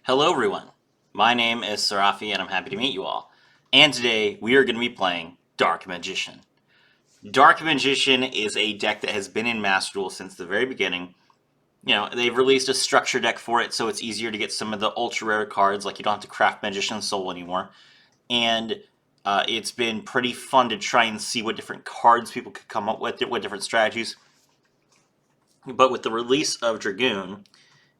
Hello everyone, my name is Sarafi and I'm happy to meet you all. And today we are going to be playing Dark Magician. Dark Magician is a deck that has been in Master Duel since the very beginning. You know, they've released a structure deck for it, so it's easier to get some of the ultra rare cards, like you don't have to craft Magician's Soul anymore. And it's been pretty fun to try and see what different cards people could come up with, what different strategies. But with the release of Dragoon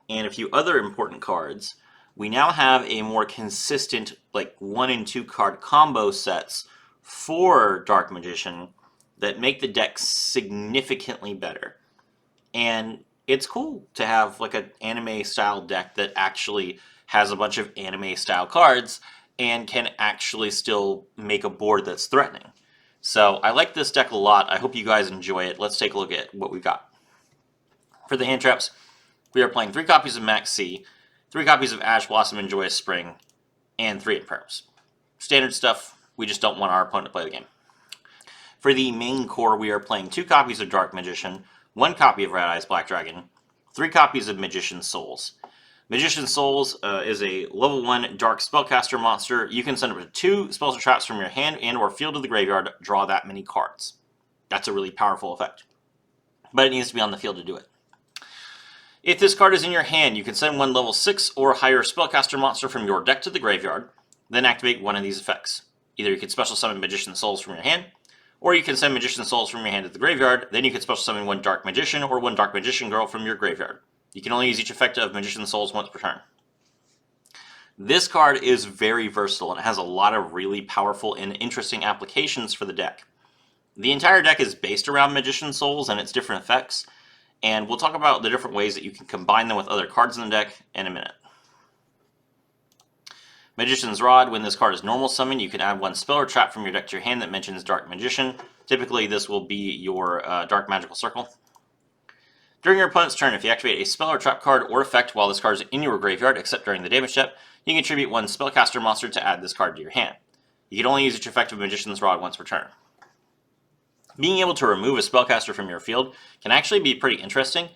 and a few other important cards, we now have a more consistent, like 1 and 2 card combo sets for Dark Magician that make the deck significantly better. And it's cool to have like an anime style deck that actually has a bunch of anime style cards and can actually still make a board that's threatening. So I like this deck a lot. I hope you guys enjoy it. Let's take a look at what we've got. For the hand traps, we are playing 3 copies of Max C, 3 copies of Ash Blossom and Joyous Spring, and 3 Imperms. Standard stuff, we just don't want our opponent to play the game. For the main core, we are playing 2 copies of Dark Magician, 1 copy of Red Eyes Black Dragon, 3 copies of Magician's Souls. Magician's Souls is a level 1 Dark Spellcaster monster. You can send up to 2 spells or traps from your hand and or field to the graveyard, draw that many cards. That's a really powerful effect. But it needs to be on the field to do it. If this card is in your hand, you can send 1 level 6 or higher Spellcaster monster from your deck to the graveyard, then activate one of these effects. Either you can special summon Magician's Souls from your hand, or you can send Magician's Souls from your hand to the graveyard, then you can special summon 1 Dark Magician or 1 Dark Magician Girl from your graveyard. You can only use each effect of Magician's Souls once per turn. This card is very versatile and it has a lot of really powerful and interesting applications for the deck. The entire deck is based around Magician's Souls and its different effects, and we'll talk about the different ways that you can combine them with other cards in the deck in a minute. Magician's Rod, when this card is normal summon, you can add 1 spell or trap from your deck to your hand that mentions Dark Magician. Typically, this will be your Dark Magical Circle. During your opponent's turn, if you activate a spell or trap card or effect while this card is in your graveyard, except during the damage step, you can contribute 1 Spellcaster monster to add this card to your hand. You can only use each effect of Magician's Rod once per turn. Being able to remove a spellcaster from your field can actually be pretty interesting.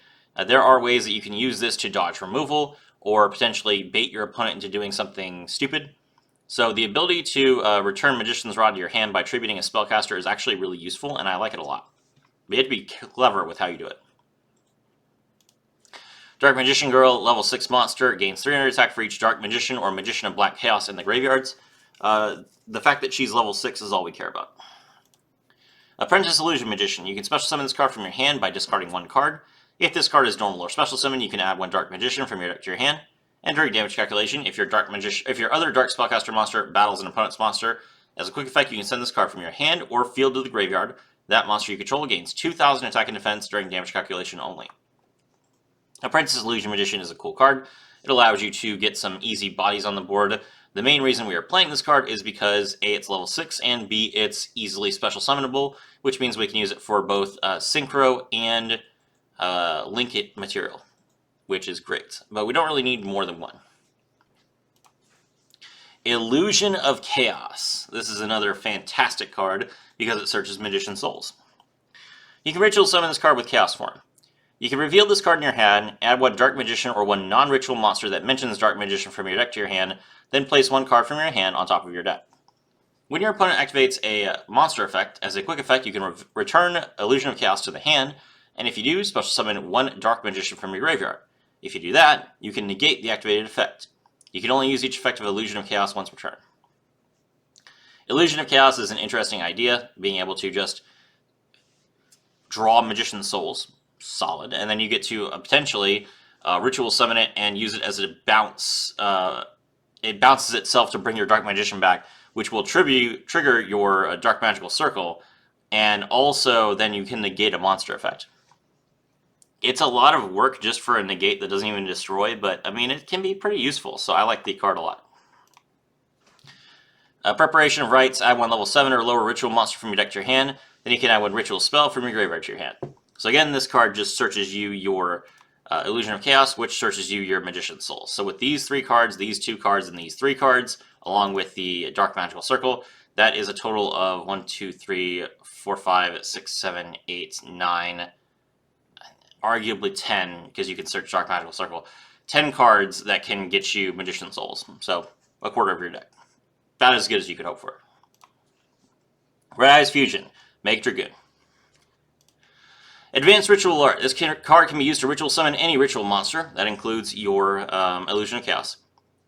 There are ways that you can use this to dodge removal or potentially bait your opponent into doing something stupid. So the ability to return Magician's Rod to your hand by attributing a spellcaster is actually really useful, and I like it a lot. But you have to be clever with how you do it. Dark Magician Girl, level 6 monster, gains 300 attack for each Dark Magician or Magician of Black Chaos in the graveyards. The fact that she's level 6 is all we care about. Apprentice Illusion Magician. You can special summon this card from your hand by discarding 1 card. If this card is normal or special summon, you can add 1 Dark Magician from your deck to your hand. And during damage calculation, if your other Dark Spellcaster monster battles an opponent's monster, as a quick effect, you can send this card from your hand or field to the graveyard. That monster you control gains 2,000 attack and defense during damage calculation only. Apprentice Illusion Magician is a cool card. It allows you to get some easy bodies on the board. The main reason we are playing this card is because A, it's level 6, and B, it's easily special summonable, which means we can use it for both Synchro and Link It material, which is great. But we don't really need more than 1. Illusion of Chaos. This is another fantastic card because it searches Magician's Souls. You can ritual summon this card with Chaos Form. You can reveal this card in your hand, add 1 Dark Magician or 1 non-ritual monster that mentions Dark Magician from your deck to your hand, then place 1 card from your hand on top of your deck. When your opponent activates a monster effect, as a quick effect, you can return Illusion of Chaos to the hand, and if you do, special summon 1 Dark Magician from your graveyard. If you do that, you can negate the activated effect. You can only use each effect of Illusion of Chaos once per turn. Illusion of Chaos is an interesting idea, being able to just draw Magician's Souls. Solid. And then you get to potentially ritual summon it and use it as a bounce. It bounces itself to bring your Dark Magician back, which will trigger your Dark Magical Circle, and also then you can negate a monster effect. It's a lot of work just for a negate that doesn't even destroy, but I mean, it can be pretty useful, so I like the card a lot. Preparation of Rites, add 1 level 7 or lower ritual monster from your deck to your hand, then you can add 1 ritual spell from your graveyard to your hand. So again, this card just searches you your Illusion of Chaos, which searches you your Magician's Soul. So with these 3 cards, these 2 cards, and these 3 cards, along with the Dark Magical Circle, that is a total of 1, 2, 3, 4, 5, 6, 7, 8, 9, arguably 10, because you can search Dark Magical Circle. 10 cards that can get you Magician Souls. So a quarter of your deck. About as good as you could hope for. Red Eyes Fusion. Make Dragoon. Advanced Ritual Art. This card can be used to ritual summon any ritual monster. That includes your Illusion of Chaos.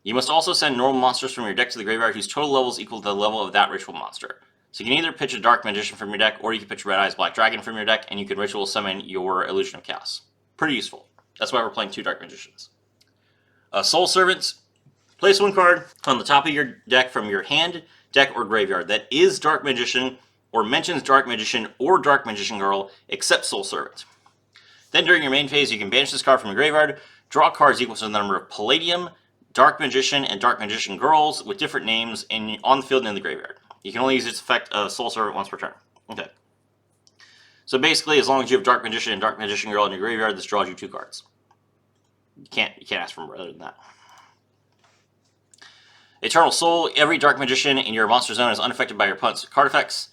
You must also send normal monsters from your deck to the graveyard whose total level is equal to the level of that ritual monster. So you can either pitch a Dark Magician from your deck, or you can pitch Red Eyes Black Dragon from your deck, and you can ritual summon your Illusion of Chaos. Pretty useful. That's why we're playing 2 Dark Magicians. Soul Servants. Place 1 card on the top of your deck from your hand, deck, or graveyard that is Dark Magician, or mentions Dark Magician or Dark Magician Girl, except Soul Servant. Then during your main phase, you can banish this card from your graveyard, draw cards equal to the number of Palladium, Dark Magician, and Dark Magician Girls with different names on the field and in the graveyard. You can only use its effect of Soul Servant once per turn. Okay. So basically, as long as you have Dark Magician and Dark Magician Girl in your graveyard, this draws you 2 cards. You can't ask for more other than that. Eternal Soul. Every Dark Magician in your monster zone is unaffected by your opponent's card effects.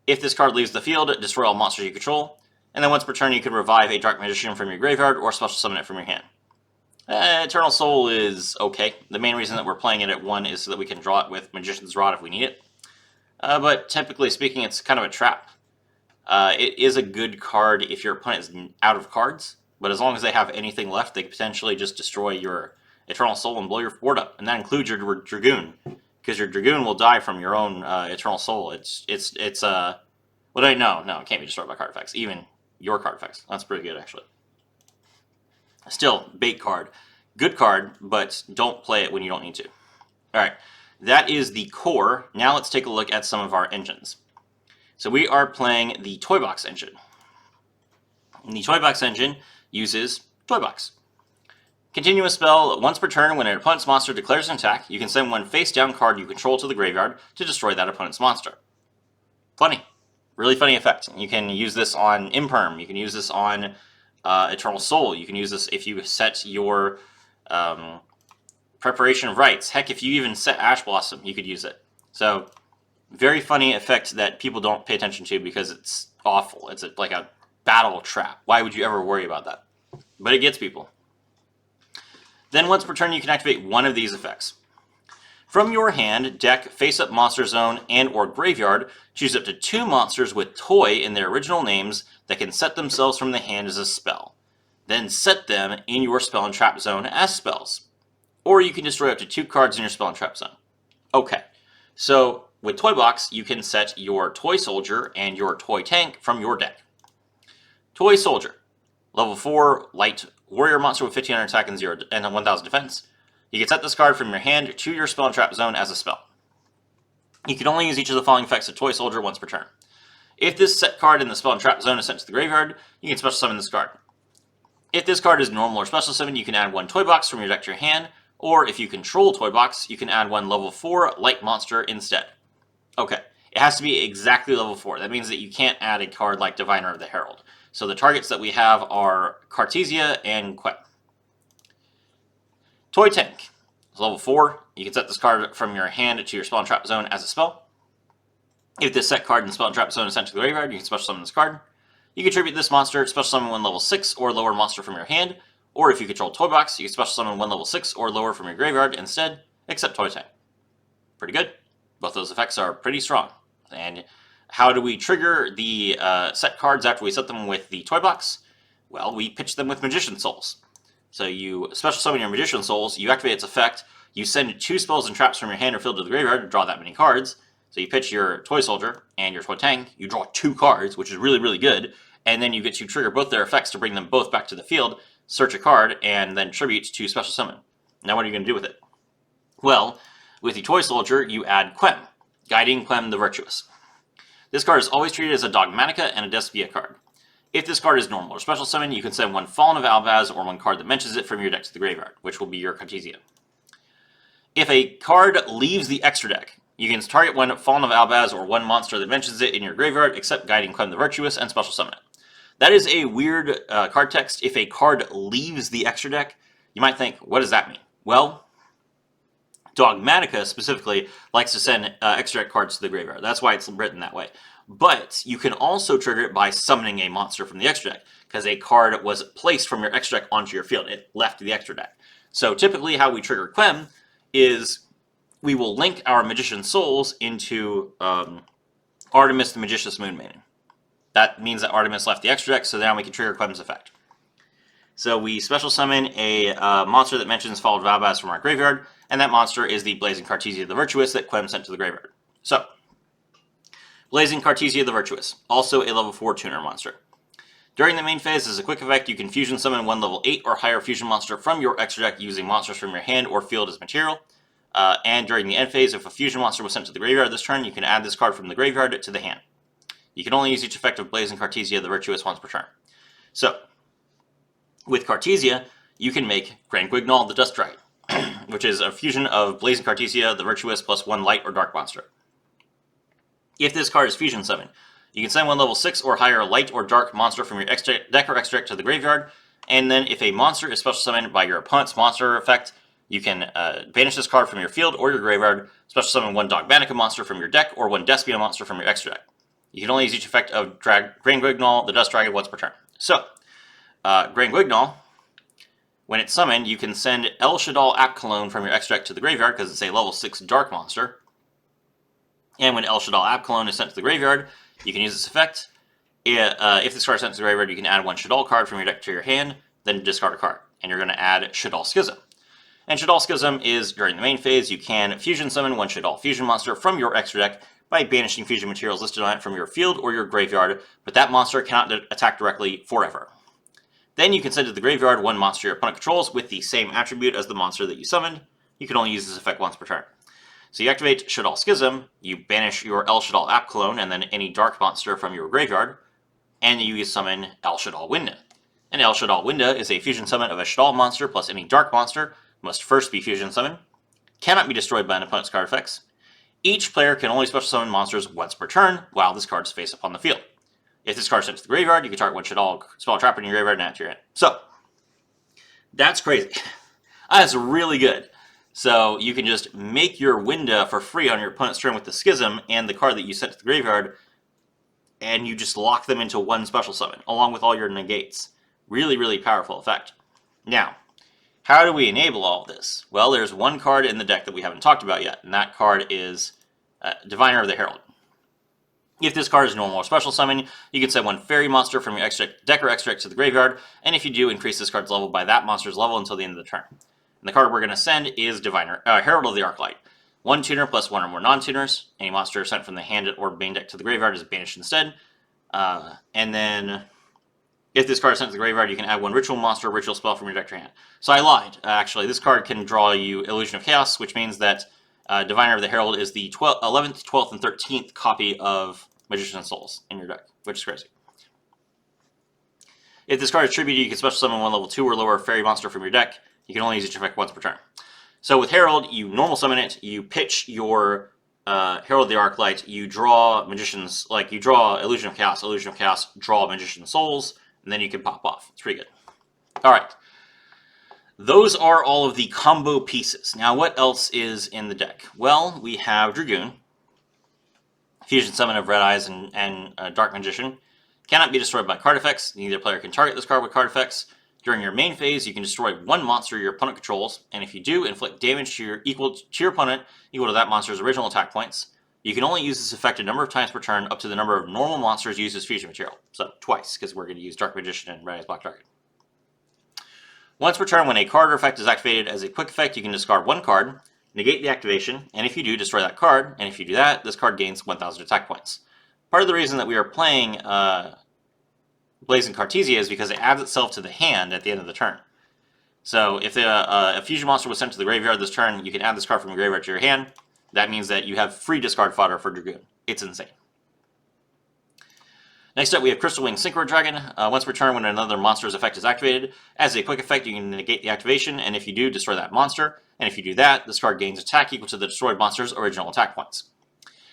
If this card leaves the field, destroy all monsters you control. And then once per turn, you can revive a Dark Magician from your graveyard or special summon it from your hand. Eternal Soul is okay. The main reason that we're playing it at 1 is so that we can draw it with Magician's Rod if we need it. But typically speaking, it's kind of a trap. It is a good card if your opponent is out of cards, but as long as they have anything left, they can potentially just destroy your Eternal Soul and blow your board up. And that includes your Dragoon, because your Dragoon will die from your own Eternal Soul. No, it can't be destroyed by card effects, even your card effects. That's pretty good, actually. Still, bait card. Good card, but don't play it when you don't need to. Alright, that is the core. Now let's take a look at some of our engines. So we are playing the Toy Box engine. And the Toy Box engine uses Toy Box. Continuous spell. Once per turn, when an opponent's monster declares an attack, you can send 1 face-down card you control to the graveyard to destroy that opponent's monster. Funny. Really funny effect. You can use this on Imperm. You can use this on Eternal Soul. You can use this if you set your Preparation of Rites. Heck, if you even set Ash Blossom, you could use it. So, very funny effect that people don't pay attention to because it's awful. It's like a battle trap. Why would you ever worry about that? But it gets people. Then once per turn, you can activate 1 of these effects. From your hand, deck, face-up monster zone, and or graveyard, choose up to 2 monsters with toy in their original names that can set themselves from the hand as a spell. Then set them in your spell and trap zone as spells. Or you can destroy up to 2 cards in your spell and trap zone. Okay, so with Toy Box, you can set your Toy Soldier and your Toy Tank from your deck. Toy Soldier, level 4, light warrior monster with 1500 attack and 1000 defense. You can set this card from your hand to your spell and trap zone as a spell. You can only use each of the following effects of Toy Soldier once per turn. If this set card in the spell and trap zone is sent to the graveyard, you can special summon this card. If this card is normal or special summon, you can add 1 Toy Box from your deck to your hand, or if you control Toy Box, you can add 1 level 4 light monster instead. Okay, it has to be exactly level 4. That means that you can't add a card like Diviner of the Herald. So the targets that we have are Cartesia and Quet. Toy Tank is level 4. You can set this card from your hand to your spell and trap zone as a spell. If this set card in the spell and trap zone is sent to the graveyard, you can special summon this card. You can tribute this monster, special summon 1 level 6 or lower monster from your hand, or if you control Toy Box, you can special summon 1 level 6 or lower from your graveyard instead, except Toy Tank. Pretty good. Both those effects are pretty strong. And how do we trigger the set cards after we set them with the Toy Box? Well, we pitch them with Magician Souls. So you special summon your Magician Souls, you activate its effect, you send 2 spells and traps from your hand or field to the graveyard to draw that many cards. So you pitch your Toy Soldier and your Toy Tank, you draw 2 cards, which is really, really good, and then you get to trigger both their effects to bring them both back to the field, search a card, and then tribute to special summon. Now what are you going to do with it? Well, with the Toy Soldier, you add Quem, Guiding Quem the Virtuous. This card is always treated as a Dogmatica and a Despia card. If this card is normal or special summon, you can send 1 Fallen of Albaz or 1 card that mentions it from your deck to the graveyard, which will be your Cartesia. If a card leaves the extra deck, you can target 1 Fallen of Albaz or 1 monster that mentions it in your graveyard, except Guiding Quem the Virtuous, and special summon it. That is a weird card text. If a card leaves the extra deck, you might think, what does that mean? Well, Dogmatica specifically likes to send extra deck cards to the graveyard. That's why it's written that way. But you can also trigger it by summoning a monster from the extra deck, because a card was placed from your extra deck onto your field. It left the extra deck. So typically how we trigger Quem is we will link our Magician's Souls into Artemis the Magicious Moon Maiden. That means that Artemis left the extra deck, so now we can trigger Quem's effect. So we special summon a monster that mentions Followed Valbaz from our graveyard, and that monster is the Blazing Cartesia the Virtuous that Quem sent to the graveyard. So, Blazing Cartesia the Virtuous, also a level 4 tuner monster. During the main phase, as a quick effect, you can fusion summon one level 8 or higher fusion monster from your extra deck using monsters from your hand or field as material. And during the end phase, if a fusion monster was sent to the graveyard this turn, you can add this card from the graveyard to the hand. You can only use each effect of Blazing Cartesia the Virtuous once per turn. So, with Cartesia, you can make Grand Guignol the Dust Dragon, which is a fusion of Blazing Cartesia the Virtuous plus one light or dark monster. If this card is fusion summoned, you can send one level 6 or higher light or dark monster from your deck or extra deck to the graveyard, and then if a monster is special summoned by your opponent's monster effect, you can banish this card from your field or your graveyard, special summon one Dogmanica monster from your deck or one Despia monster from your extra deck. You can only use each effect of Grand Guignol the Dust Dragon once per turn. So, Grand Guignol, when it's summoned, you can send El Shaddoll App Cologne from your extra deck to the graveyard because it's a level 6 dark monster. And when El Shaddoll App Cologne is sent to the graveyard, you can use this effect. If this card is sent to the graveyard, you can add one Shaddoll card from your deck to your hand, then discard a card. And you're going to add Shaddoll Schism. And Shaddoll Schism is, during the main phase, you can fusion summon one Shaddoll fusion monster from your extra deck by banishing fusion materials listed on it from your field or your graveyard, but that monster cannot attack directly forever. Then you can send to the graveyard one monster your opponent controls with the same attribute as the monster that you summoned. You can only use this effect once per turn. So you activate Shaddoll Schism, you banish your El Shaddoll App Cologne and then any dark monster from your graveyard, and you summon El Shaddoll Winda. And El Shaddoll Winda is a fusion summon of a Shaddoll monster plus any dark monster, must first be fusion summoned, cannot be destroyed by an opponent's card effects. Each player can only special summon monsters once per turn while this card is face up on the field. If this card is sent to the graveyard, you can target one Shaddoll spell trap in your graveyard and add to your hand. So, that's crazy. That's really good. So you can just make your Winda for free on your opponent's turn with the Schism and the card that you sent to the graveyard, and you just lock them into one special summon, along with all your negates. Really, really powerful effect. Now, how do we enable all of this? Well, there's one card in the deck that we haven't talked about yet, and that card is Diviner of the Herald. If this card is normal or special summon, you can send one fairy monster from your extra deck or extra deck to the graveyard, and if you do, increase this card's level by that monster's level until the end of the turn. And the card we're going to send is Herald of the Arclight. One tuner plus one or more non-tuners. Any monster sent from the hand or main deck to the graveyard is banished instead. And then, if this card is sent to the graveyard, you can add one ritual monster or ritual spell from your deck to your hand. So I lied. Actually, this card can draw you Illusion of Chaos, which means that Diviner of the Herald is the 11th, 12th, and 13th copy of Magician's Souls in your deck, which is crazy. If this card is tributed, you can special summon one level 2 or lower fairy monster from your deck. You can only use each effect once per turn. So with Herald, you normal summon it, you pitch your Herald of the Arclight, you draw you draw Illusion of Chaos, draw Magician's Souls, and then you can pop off. It's pretty good. Alright. Those are all of the combo pieces. Now what else is in the deck? Well, we have Dragoon, Fusion Summon of Red Eyes and Dark Magician. Cannot be destroyed by card effects. Neither player can target this card with card effects. During your main phase, you can destroy one monster your opponent controls, and if you do, inflict damage to your opponent equal to that monster's original attack points. You can only use this effect a number of times per turn, up to the number of normal monsters used as fusion material. So twice, because we're going to use Dark Magician and Red Eyes Black Dragon. Once per turn, when a card or effect is activated as a quick effect, you can discard one card, negate the activation, and if you do, destroy that card, and if you do that, this card gains 1,000 attack points. Part of the reason that we are playing Blazing Cartesia is because it adds itself to the hand at the end of the turn. So if a fusion monster was sent to the graveyard this turn, you can add this card from the graveyard to your hand. That means that you have free discard fodder for Dragoon. It's insane. Next up, we have Crystal Wing Synchro Dragon. Once per turn, when another monster's effect is activated, as a quick effect, you can negate the activation, and if you do, destroy that monster. And if you do that, this card gains attack equal to the destroyed monster's original attack points.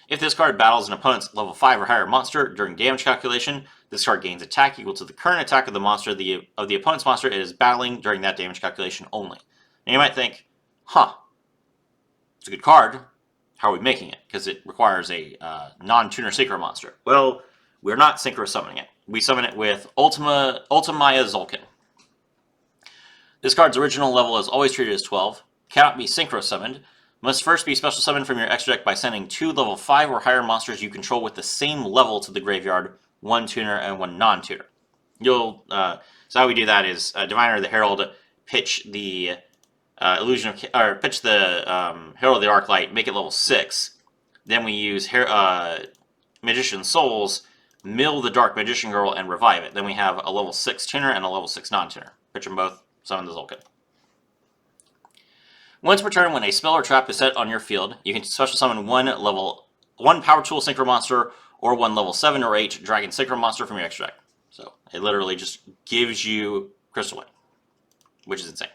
If this card battles an opponent's level 5 or higher monster during damage calculation, this card gains attack equal to the current attack of the monster of the opponent's monster it is battling during that damage calculation only. And you might think, it's a good card. How are we making it? Because it requires a non-tuner synchro monster. Well, we're not synchro summoning it. We summon it with Ultimaya Zulkin. This card's original level is always treated as 12, cannot be synchro summoned, must first be special summoned from your extra deck by sending 2 level 5 or higher monsters you control with the same level to the graveyard, 1 tuner and 1 non-tuner. So how we do that is Diviner of the Herald, pitch the Herald of the Arclight, make it level 6. Then we use Magician Souls, mill the Dark Magician Girl, and revive it. Then we have a level 6 tuner and a level 6 non-tuner. Pitch them both, summon the Zulkin. Once per turn, when a spell or trap is set on your field, you can special summon one Power Tool Synchro Monster or 1 level 7 or 8 Dragon Synchro Monster from your extra deck. So it literally just gives you Crystal Wind, which is insane.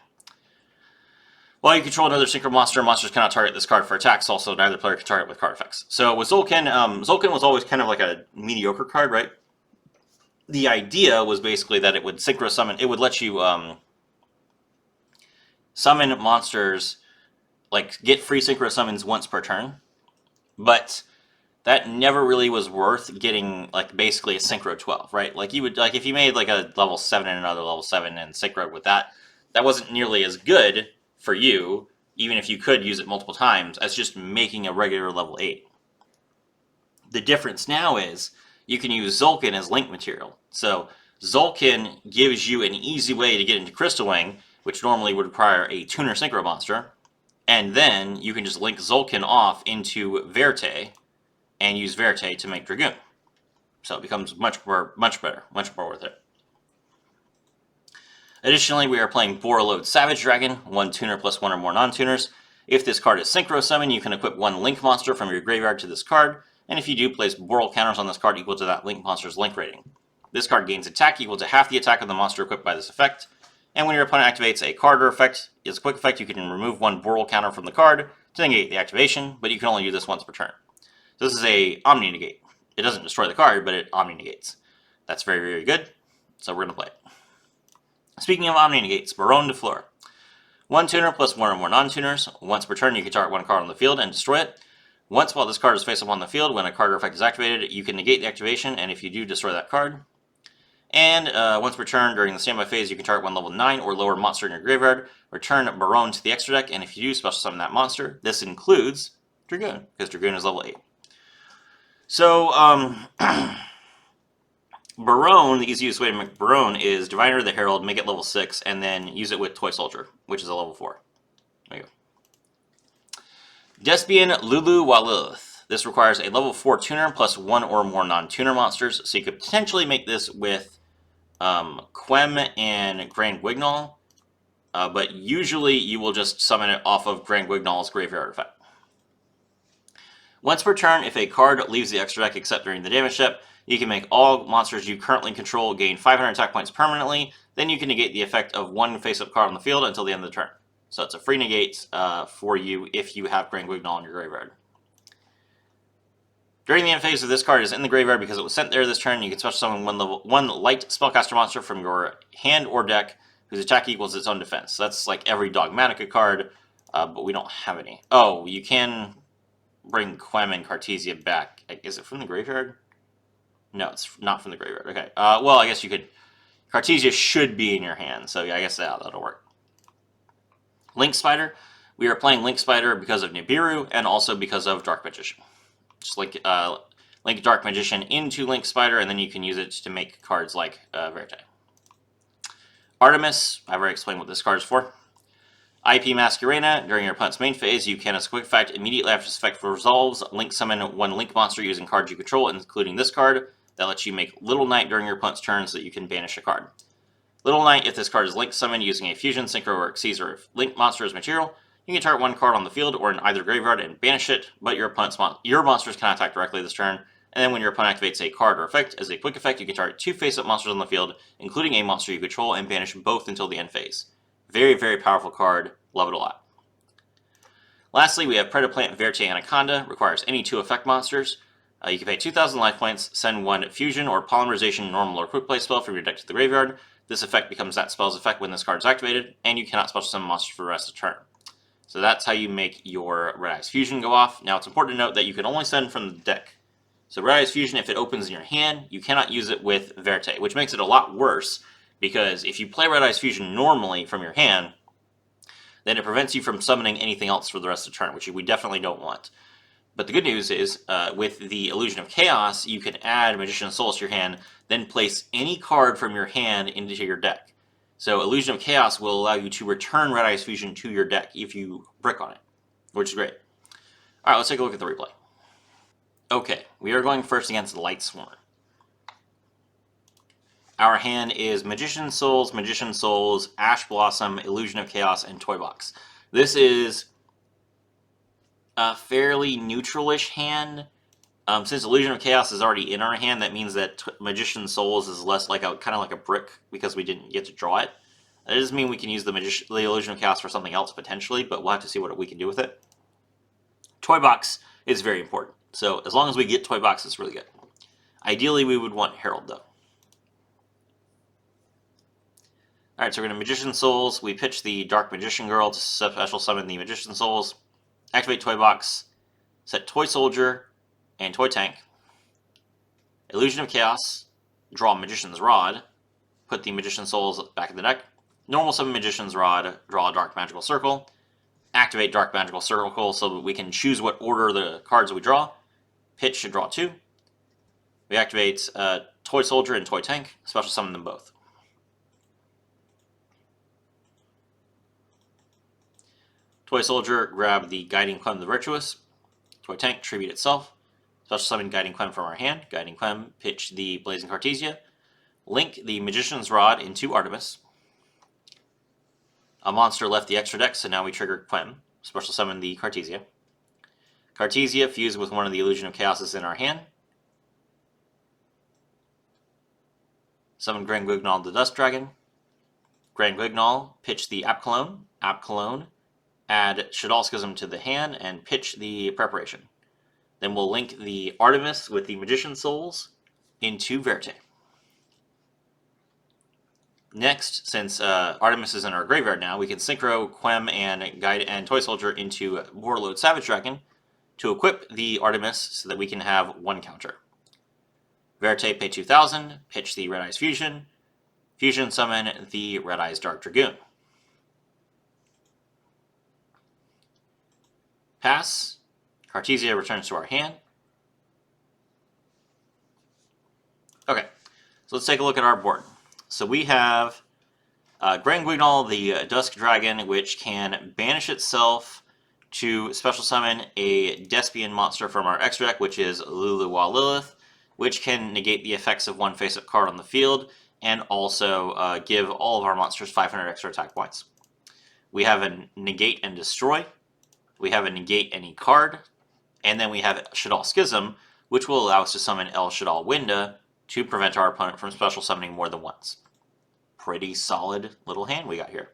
While you control another Synchro Monster, monsters cannot target this card for attacks. Also, neither player can target with card effects. So with Zulkin, Zulkin was always kind of like a mediocre card, right? The idea was basically that it would synchro summon. It would let you summon monsters, like get free synchro summons once per turn, but that never really was worth getting like basically a synchro 12, right? Like you would, like if you made like a level 7 and another level 7 and synchro with that, that wasn't nearly as good for you, even if you could use it multiple times, as just making a regular level 8. The difference now is you can use Zulkin as link material. So Zulkin gives you an easy way to get into Crystal Wing, which normally would require a tuner synchro monster, and then you can just link Zulkin off into Verte and use Verte to make Dragoon. So it becomes much better, much more worth it. Additionally, we are playing Borreload Savage Dragon, 1 tuner plus 1 or more non-tuners. If this card is synchro summon, you can equip 1 link monster from your graveyard to this card, and if you do, place Borrel counters on this card equal to that link monster's link rating. This card gains attack equal to half the attack of the monster equipped by this effect, and when your opponent activates a card or effect, as a quick effect, you can remove 1 Borrel counter from the card to negate the activation, but you can only do this once per turn. So this is a Omni-Negate. It doesn't destroy the card, but it Omni-Negates. That's very, very good, so we're going to play it. Speaking of Omni-Negates, Baronne de Fleur. 1 tuner plus 1 or more non-tuners. Once per turn, you can target 1 card on the field and destroy it. Once while this card is face up on the field, when a card or effect is activated, you can negate the activation, and if you do, destroy that card. And once per turn, during the standby phase, you can target 1 level 9 or lower monster in your graveyard. Return Baronne to the extra deck, and if you do, special summon that monster. This includes Dragoon, because Dragoon is level 8. So, Baronne, the easiest way to make Baronne is Diviner of the Herald, make it level 6, and then use it with Toy Soldier, which is a level 4. There you go. Despian Lulu Walith. This requires a level 4 tuner plus 1 or more non-tuner monsters, so you could potentially make this with Quem and Grand Guignol, but usually you will just summon it off of Grand Guignol's graveyard effect. Once per turn, if a card leaves the extra deck except during the damage step, you can make all monsters you currently control gain 500 attack points permanently. Then you can negate the effect of 1 face-up card on the field until the end of the turn. So it's a free negate for you if you have Grand Guignol in your graveyard. During the end phase of this card is in the graveyard because it was sent there this turn, you can special summon 1 light spellcaster monster from your hand or deck whose attack equals its own defense. So that's like every Dogmatica card, but we don't have any. Oh, you can bring Quem and Cartesia back. Is it from the graveyard? No, it's not from the graveyard. Okay. Well, I guess you could. Cartesia should be in your hand, so yeah, I guess that'll work. Link Spider. We are playing Link Spider because of Nibiru and also because of Dark Magician. Just link Dark Magician into Link Spider, and then you can use it to make cards like Verte. Artemis. I've already explained what this card is for. IP Masquerena. During your opponent's main phase, you can, as a quick effect, immediately after this effect resolves, link summon 1 link monster using cards you control, including this card. That lets you make Little Knight during your opponent's turn so that you can banish a card. Little Knight, if this card is link summoned using a fusion, synchro, or Caesar link monster as material, you can target 1 card on the field or in either graveyard and banish it, but your monsters cannot attack directly this turn. And then when your opponent activates a card or effect, as a quick effect, you can target 2 face-up monsters on the field, including a monster you control, and banish both until the end phase. Very, very powerful card. Love it a lot. Lastly, we have Predaplant Verte Anaconda. Requires any 2 effect monsters. You can pay 2,000 life points, send 1 fusion or polymerization normal or quick play spell from your deck to the graveyard. This effect becomes that spell's effect when this card is activated, and you cannot special summon monsters for the rest of the turn. So that's how you make your Red Eyes Fusion go off. Now it's important to note that you can only send from the deck. So Red Eyes Fusion, if it opens in your hand, you cannot use it with Verte, which makes it a lot worse, because if you play Red Eyes Fusion normally from your hand, then it prevents you from summoning anything else for the rest of the turn, which we definitely don't want. But the good news is, with the Illusion of Chaos, you can add Magician's Soul to your hand, then place any card from your hand into your deck. So Illusion of Chaos will allow you to return Red Eyes Fusion to your deck if you brick on it, which is great. All right, let's take a look at the replay. Okay, we are going first against Lightsworn. Our hand is Magician's Souls, Ash Blossom, Illusion of Chaos, and Toy Box. This is a fairly neutral-ish hand. Since Illusion of Chaos is already in our hand, that means that Magician's Souls is less like kind of like a brick because we didn't get to draw it. That doesn't mean we can use the Illusion of Chaos for something else potentially, but we'll have to see what we can do with it. Toy Box is very important. So as long as we get Toy Box, it's really good. Ideally, we would want Herald, though. Alright, so we're going to Magician's Souls. We pitch the Dark Magician Girl to special summon the Magician's Souls. Activate Toy Box. Set Toy Soldier and Toy Tank. Illusion of Chaos. Draw Magician's Rod. Put the Magician's Souls back in the deck. Normal summon Magician's Rod. Draw a Dark Magical Circle. Activate Dark Magical Circle so that we can choose what order the cards we draw. Pitch to draw 2. We activate Toy Soldier and Toy Tank. Special summon them both. Toy Soldier, grab the Guiding Clem the Virtuous. Toy Tank, tribute itself. Special summon Guiding Clem from our hand. Guiding Clem, pitch the Blazing Cartesia. Link the Magician's Rod into Artemis. A monster left the extra deck, so now we trigger Clem. Special summon the Cartesia. Cartesia, fuse with one of the Illusion of Chaoses in our hand. Summon Grand Guignol the Dust Dragon. Grand Guignol, pitch the App Cologne. App Cologne, add Shaddoll Schism to the hand and pitch the Preparation. Then we'll link the Artemis with the Magician's Souls into Verte. Next, since Artemis is in our graveyard now, we can synchro Quem and Toy Soldier into Warlord Savage Dragon to equip the Artemis so that we can have 1 counter. Verte, pay 2,000, pitch the Red Eyes Fusion. Fusion summon the Red Eyes Dark Dragoon. Pass. Cartesia returns to our hand. Okay, so let's take a look at our board. So we have Grand Guignol, the Dusk Dragon, which can banish itself to special summon a Despian monster from our extra deck, which is Luluwa Lilith, which can negate the effects of one face-up card on the field, and also give all of our monsters 500 extra attack points. We have a Negate and Destroy. We have a Negate any card. And then we have Shaddoll Schism, which will allow us to summon El Shaddoll Winda to prevent our opponent from special summoning more than once. Pretty solid little hand we got here.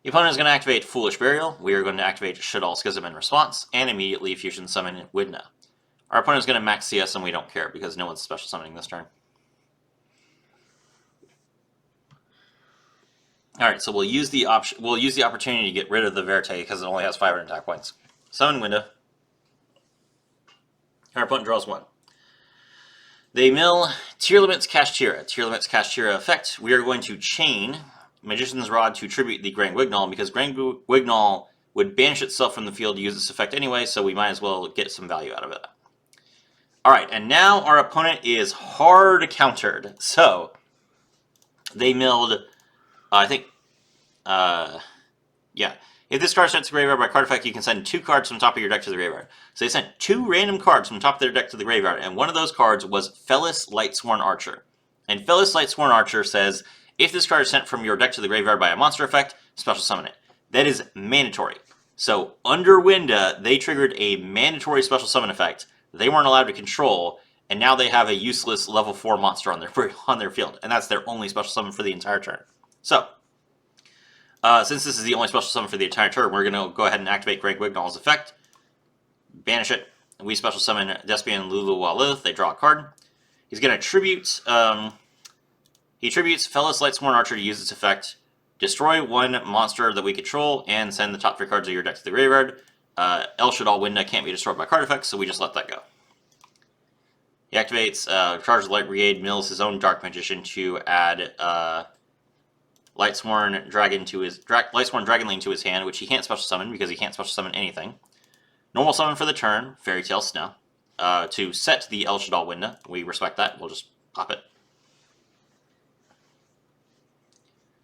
The opponent is going to activate Foolish Burial. We are going to activate Shaddoll Schism in response, and immediately fusion summon Widna. Our opponent is going to max CS, and we don't care because no one's special summoning this turn. All right, so we'll use the opportunity to get rid of the Verte because it only has 500 attack points. Summon Winda. Our opponent draws 1. They mill Tier Limits Kashtira. Tier Limits Kashtira effect. We are going to chain Magician's Rod to tribute the Grand Guignol because Grand Guignol would banish itself from the field to use this effect anyway, so we might as well get some value out of it. All right, and now our opponent is hard countered. So they milled, yeah. If this card sent to the graveyard by card effect, you can send 2 cards from the top of your deck to the graveyard. So they sent 2 random cards from the top of their deck to the graveyard, and one of those cards was Fellis Lightsworn Archer. And Fellis Lightsworn Archer says, if this card is sent from your deck to the graveyard by a monster effect, special summon it. That is mandatory. So under Winda, they triggered a mandatory special summon effect they weren't allowed to control, and now they have a useless level 4 monster on their field, and that's their only special summon for the entire turn. So, since this is the only special summon for the entire turn, we're going to go ahead and activate Grand Guignol's effect, banish it, and we special summon Despia and Luluwa Lilith. They draw a card. He's going to tribute, he tributes Fellis Lightsworn Archer to use its effect, destroy 1 monster that we control, and send the top 3 cards of your deck to the graveyard. El Shaddoll Winda can't be destroyed by card effects, so we just let that go. He activates Charge the Light Brigade, mills his own Dark Magician to add Lightsworn Dragonling to his hand, which he can't special summon because he can't special summon anything. Normal summon for the turn, Fairy Tale Snow. To set the El Shaddoll window, we respect that. We'll just pop it.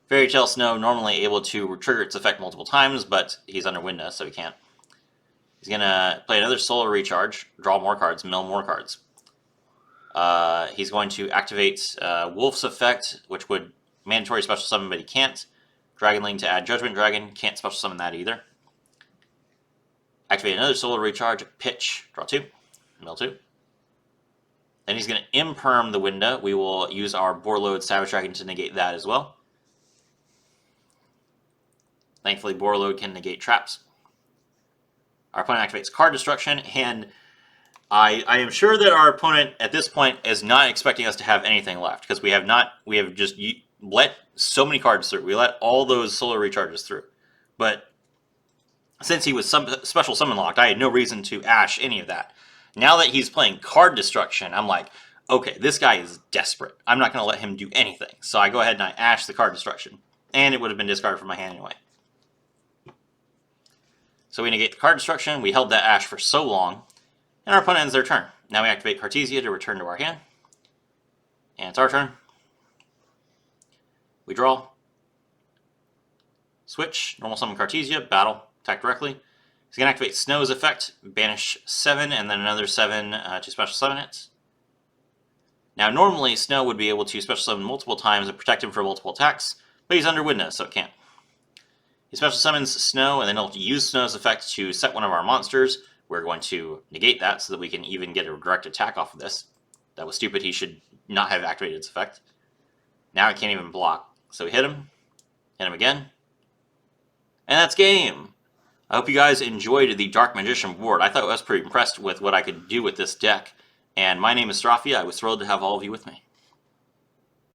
Fairy Tale Snow normally able to trigger its effect multiple times, but he's under window, so he can't. He's gonna play another Solar Recharge, draw more cards, mill more cards. He's going to activate Wolf's effect, which would mandatory special summon, but he can't. Dragonling to add Judgment Dragon, can't special summon that either. Activate another Solar Recharge, pitch, draw 2, mill 2. Then he's going to imperm the window. We will use our Borreload Savage Dragon to negate that as well. Thankfully, Borreload can negate traps. Our opponent activates Card Destruction, and I am sure that our opponent at this point is not expecting us to have anything left, because we have just let so many cards through. We let all those Solar Recharges through. But since he was special summon locked, I had no reason to Ash any of that. Now that he's playing Card Destruction, I'm like, okay, this guy is desperate. I'm not going to let him do anything. So I go ahead and I Ash the Card Destruction. And it would have been discarded from my hand anyway. So we negate the Card Destruction. We held that Ash for so long. And our opponent ends their turn. Now we activate Cartesia to return to our hand. And it's our turn. We draw. Switch. Normal summon Cartesia. Battle. Attack directly. He's going to activate Snow's effect. Banish 7 and then another 7 to special summon it. Now normally Snow would be able to special summon multiple times and protect him from multiple attacks. But he's under window, so it can't. He special summons Snow, and then he'll use Snow's effect to set one of our monsters. We're going to negate that so that we can even get a direct attack off of this. That was stupid. He should not have activated its effect. Now he can't even block. So we hit him again. And that's game! I hope you guys enjoyed the Dark Magician board. I thought I was pretty impressed with what I could do with this deck. And my name is Strafia. I was thrilled to have all of you with me.